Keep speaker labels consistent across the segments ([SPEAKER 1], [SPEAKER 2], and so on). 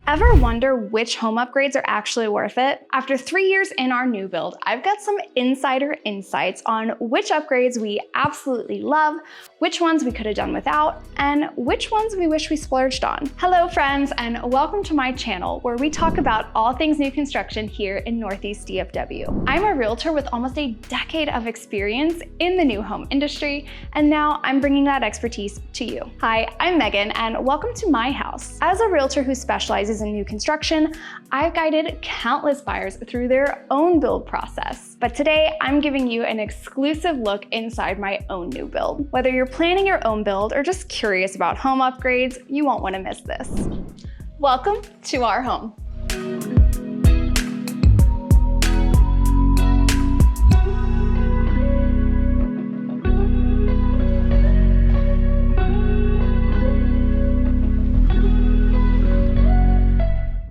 [SPEAKER 1] Ever wonder which home upgrades are actually worth it? After 3 years in our new build, I've got some insider insights on which upgrades we absolutely love, which ones we could have done without, and which ones we wish we splurged on. Hello friends, and welcome to my channel where we talk about all things new construction here in Northeast DFW. I'm a realtor with almost a decade of experience in the new home industry, and now I'm bringing that expertise to you. Hi, I'm Megan, and welcome to my house. As a realtor who specializes in new construction, I've guided countless buyers through their own build process. But today, I'm giving you an exclusive look inside my own new build. Whether you're planning your own build or just curious about home upgrades, you won't want to miss this. Welcome to our home.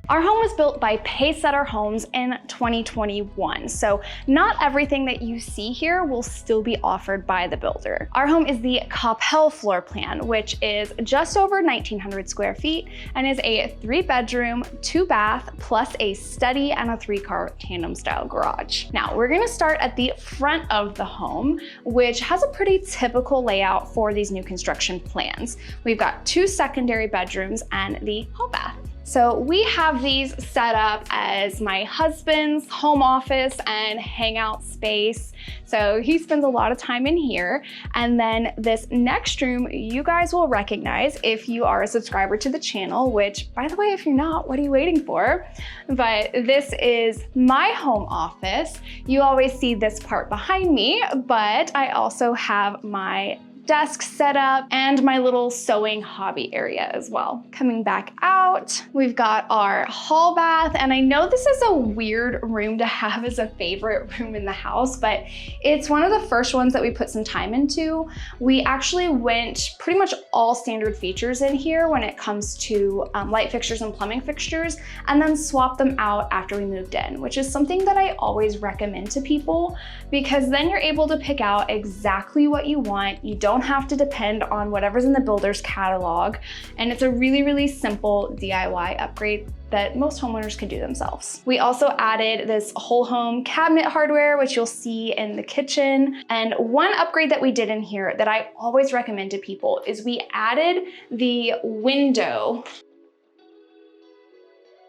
[SPEAKER 1] Our home was built by Pacesetter Homes in 2021, so not everything that you see here will still be offered by the builder. Our home is the Capel floor plan, which is just over 1,900 square feet and is a 3-bedroom, 2-bath, plus a study and a 3-car tandem style garage. Now, we're gonna start at the front of the home, which has a pretty typical layout for these new construction plans. We've got 2 secondary bedrooms and the hall bath. So we have these set up as my husband's home office and hangout space. So he spends a lot of time in here. And then this next room, you guys will recognize if you are a subscriber to the channel, which by the way, if you're not, what are you waiting for? But this is my home office. You always see this part behind me, but I also have my desk set up and my little sewing hobby area as well. Coming back out, we've got our hall bath, and I know this is a weird room to have as a favorite room in the house, but it's one of the first ones that we put some time into. We actually went pretty much all standard features in here when it comes to light fixtures and plumbing fixtures, and then swapped them out after we moved in, which is something that I always recommend to people, because then you're able to pick out exactly what you want. You don't have to depend on whatever's in the builder's catalog. And it's a really, really simple DIY upgrade that most homeowners can do themselves. We also added this whole home cabinet hardware, which you'll see in the kitchen. And one upgrade that we did in here that I always recommend to people is we added the window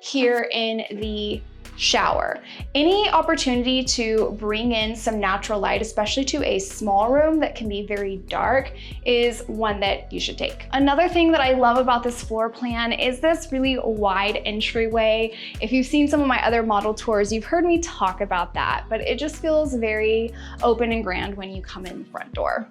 [SPEAKER 1] here in the shower. Any opportunity to bring in some natural light, especially to a small room that can be very dark, is one that you should take. Another thing that I love about this floor plan is this really wide entryway. If you've seen some of my other model tours, you've heard me talk about that, but it just feels very open and grand when you come in the front door.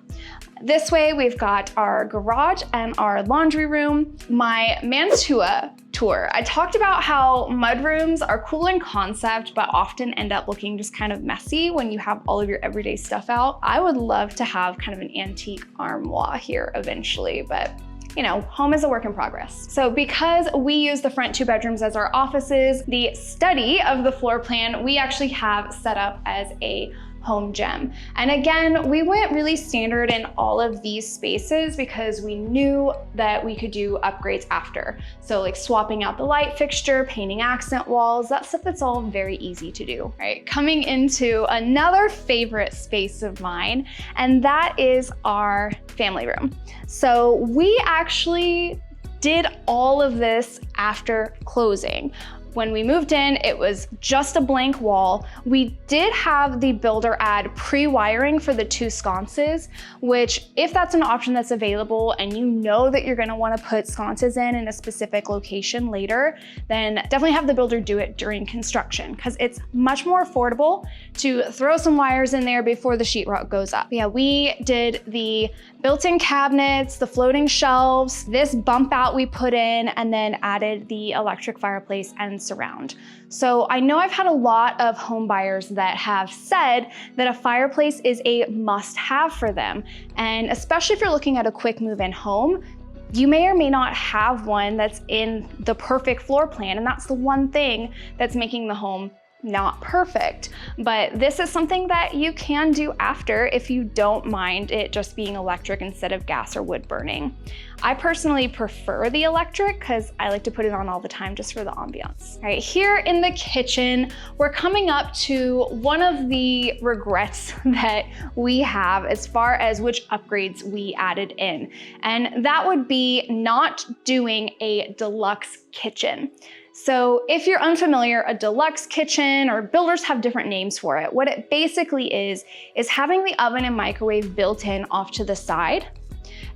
[SPEAKER 1] This way, we've got our garage and our laundry room. My Mantua tour. I talked about how mudrooms are cool in concept, but often end up looking just kind of messy when you have all of your everyday stuff out. I would love to have kind of an antique armoire here eventually, but you know, home is a work in progress. So because we use the front 2 bedrooms as our offices, the study of the floor plan, we actually have set up as a home gym. And again, we went really standard in all of these spaces because we knew that we could do upgrades after. So like swapping out the light fixture, painting accent walls, that stuff that's all very easy to do, right? Coming into another favorite space of mine, and that is our family room. So we actually did all of this after closing. When we moved in, it was just a blank wall. We did have the builder add pre-wiring for the 2 sconces, which if that's an option that's available and you know that you're gonna wanna put sconces in a specific location later, then definitely have the builder do it during construction, because it's much more affordable to throw some wires in there before the sheetrock goes up. Yeah, we did the built-in cabinets, the floating shelves, this bump out we put in, and then added the electric fireplace and surround. So I know I've had a lot of home buyers that have said that a fireplace is a must-have for them. And especially if you're looking at a quick move-in home, you may or may not have one that's in the perfect floor plan, and that's the one thing that's making the home not perfect, but this is something that you can do after if you don't mind it just being electric instead of gas or wood burning. I personally prefer the electric because I like to put it on all the time just for the ambiance. All right, here in the kitchen, we're coming up to one of the regrets that we have as far as which upgrades we added in. And that would be not doing a deluxe kitchen. So if you're unfamiliar, a deluxe kitchen, or builders have different names for it, what it basically is having the oven and microwave built in off to the side,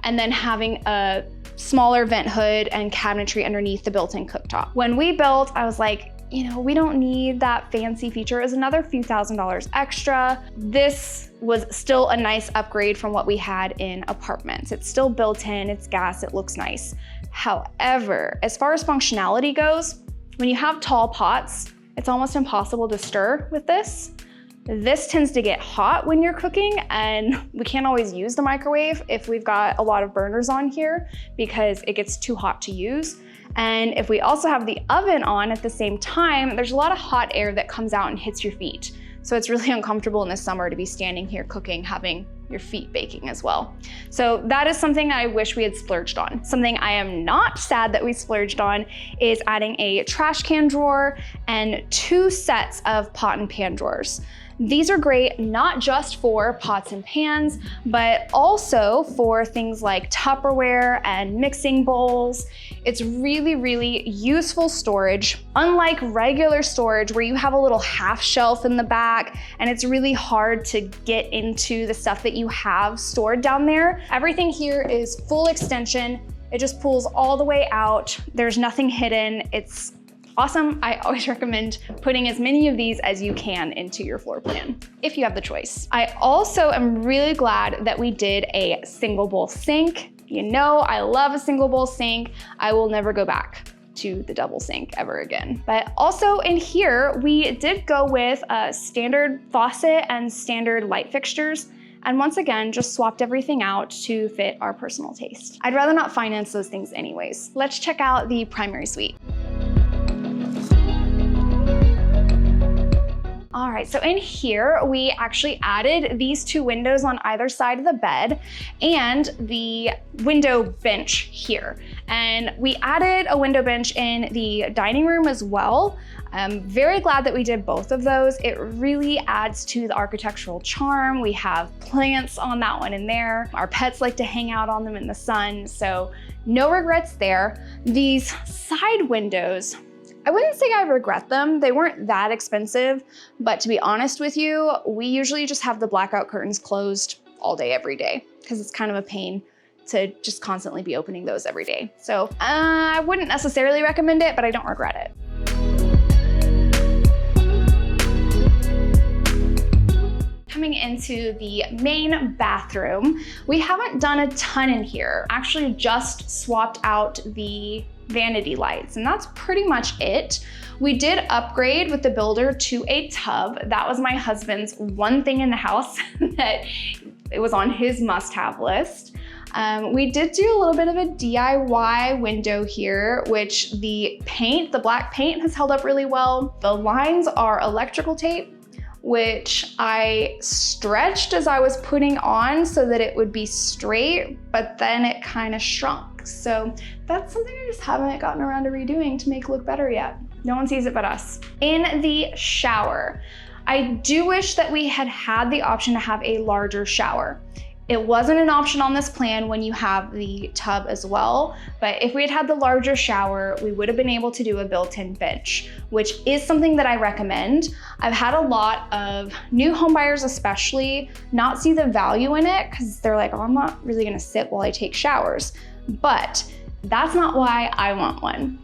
[SPEAKER 1] and then having a smaller vent hood and cabinetry underneath the built-in cooktop. When we built, I was like, you know, we don't need that fancy feature. It was another few $1,000s extra. This was still a nice upgrade from what we had in apartments. It's still built in, it's gas, it looks nice. However, as far as functionality goes, when you have tall pots, it's almost impossible to stir with this. This tends to get hot when you're cooking, and we can't always use the microwave if we've got a lot of burners on here because it gets too hot to use. And if we also have the oven on at the same time, there's a lot of hot air that comes out and hits your feet. So it's really uncomfortable in the summer to be standing here cooking, having your feet baking as well. So that is something I wish we had splurged on. Something I am not sad that we splurged on is adding a trash can drawer and 2 sets of pot and pan drawers. These are great not just for pots and pans, but also for things like Tupperware and mixing bowls. It's really, really useful storage, unlike regular storage where you have a little half shelf in the back and it's really hard to get into the stuff that you have stored down there. Everything here is full extension. It just pulls all the way out. There's nothing hidden. It's awesome. I always recommend putting as many of these as you can into your floor plan, if you have the choice. I also am really glad that we did a single bowl sink. You know, I love a single bowl sink. I will never go back to the double sink ever again. But also in here, we did go with a standard faucet and standard light fixtures. And once again, just swapped everything out to fit our personal taste. I'd rather not finance those things anyways. Let's check out the primary suite. All right, so in here, we actually added these 2 windows on either side of the bed and the window bench here. And we added a window bench in the dining room as well. I'm very glad that we did both of those. It really adds to the architectural charm. We have plants on that one in there. Our pets like to hang out on them in the sun, so no regrets there. These side windows, I wouldn't say I regret them. They weren't that expensive, but to be honest with you, we usually just have the blackout curtains closed all day, every day, because it's kind of a pain to just constantly be opening those every day. So I wouldn't necessarily recommend it, but I don't regret it. Coming into the main bathroom, we haven't done a ton in here. Actually just swapped out the vanity lights, and that's pretty much it. We did upgrade with the builder to a tub. That was my husband's one thing in the house that it was on his must-have list. We did do a little bit of a DIY window here, which the paint, the black paint, has held up really well. The lines are electrical tape, which I stretched as I was putting on so that it would be straight, but then it kind of shrunk. So that's something I just haven't gotten around to redoing to make look better yet. No one sees it but us. In the shower, I do wish that we had had the option to have a larger shower. It wasn't an option on this plan when you have the tub as well, but if we had had the larger shower, we would have been able to do a built-in bench, which is something that I recommend. I've had a lot of new home buyers especially not see the value in it because they're like, oh, I'm not really gonna sit while I take showers. But that's not why I want one.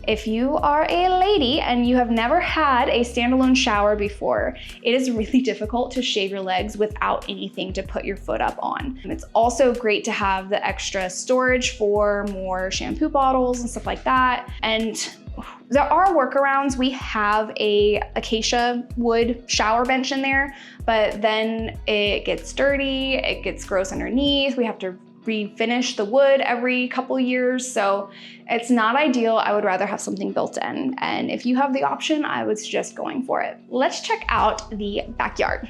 [SPEAKER 1] If you are a lady and you have never had a standalone shower before, it is really difficult to shave your legs without anything to put your foot up on. And it's also great to have the extra storage for more shampoo bottles and stuff like that. And there are workarounds. We have a acacia wood shower bench in there, but then it gets dirty, it gets gross underneath. We have to refinish the wood every couple years, so it's not ideal. I would rather have something built in, and if you have the option, I would suggest going for it. Let's check out the backyard.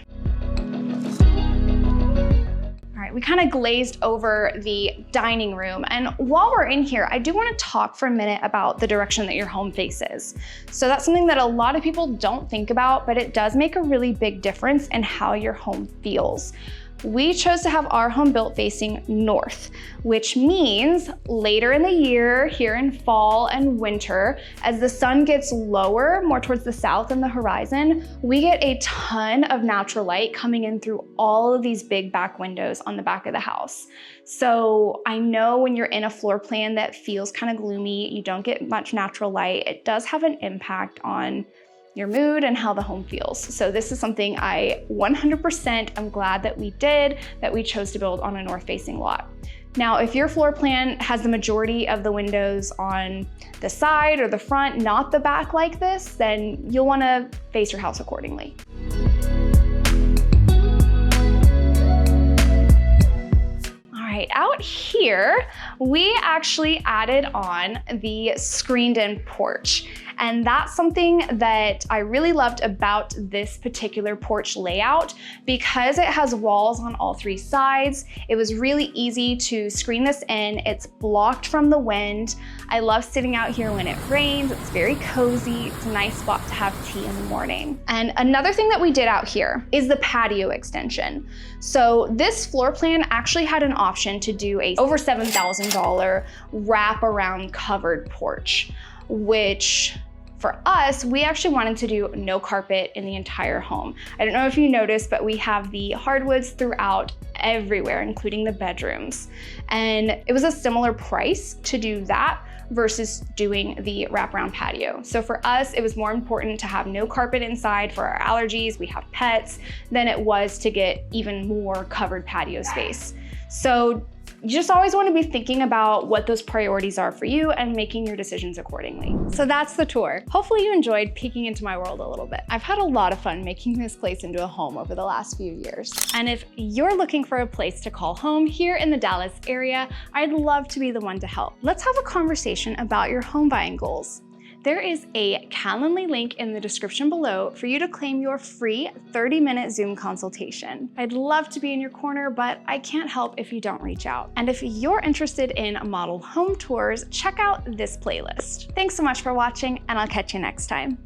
[SPEAKER 1] All right, we kind of glazed over the dining room. And while we're in here, I do want to talk for a minute about the direction that your home faces. So that's something that a lot of people don't think about, but it does make a really big difference in how your home feels. We chose to have our home built facing north, which means later in the year, here in fall and winter, as the sun gets lower, more towards the south in the horizon, we get a ton of natural light coming in through all of these big back windows on the back of the house. So I know when you're in a floor plan that feels kind of gloomy, you don't get much natural light, it does have an impact on your mood and how the home feels. So this is something I 100% am glad that we did, that we chose to build on a north-facing lot. Now, if your floor plan has the majority of the windows on the side or the front, not the back like this, then you'll wanna face your house accordingly. All right, out here, we actually added on the screened-in porch. And that's something that I really loved about this particular porch layout. Because it has walls on all three sides, it was really easy to screen this in. It's blocked from the wind. I love sitting out here when it rains. It's very cozy. It's a nice spot to have tea in the morning. And another thing that we did out here is the patio extension. So this floor plan actually had an option to do a over $7,000 wraparound covered porch, which for us, we actually wanted to do no carpet in the entire home. I don't know if you noticed, but we have the hardwoods throughout everywhere, including the bedrooms. And it was a similar price to do that versus doing the wraparound patio. So for us, it was more important to have no carpet inside for our allergies, we have pets, than it was to get even more covered patio space. So you just always want to be thinking about what those priorities are for you and making your decisions accordingly. So that's the tour. Hopefully you enjoyed peeking into my world a little bit. I've had a lot of fun making this place into a home over the last few years. And if you're looking for a place to call home here in the Dallas area, I'd love to be the one to help. Let's have a conversation about your home buying goals. There is a Calendly link in the description below for you to claim your free 30-minute Zoom consultation. I'd love to be in your corner, but I can't help if you don't reach out. And if you're interested in model home tours, check out this playlist. Thanks so much for watching, and I'll catch you next time.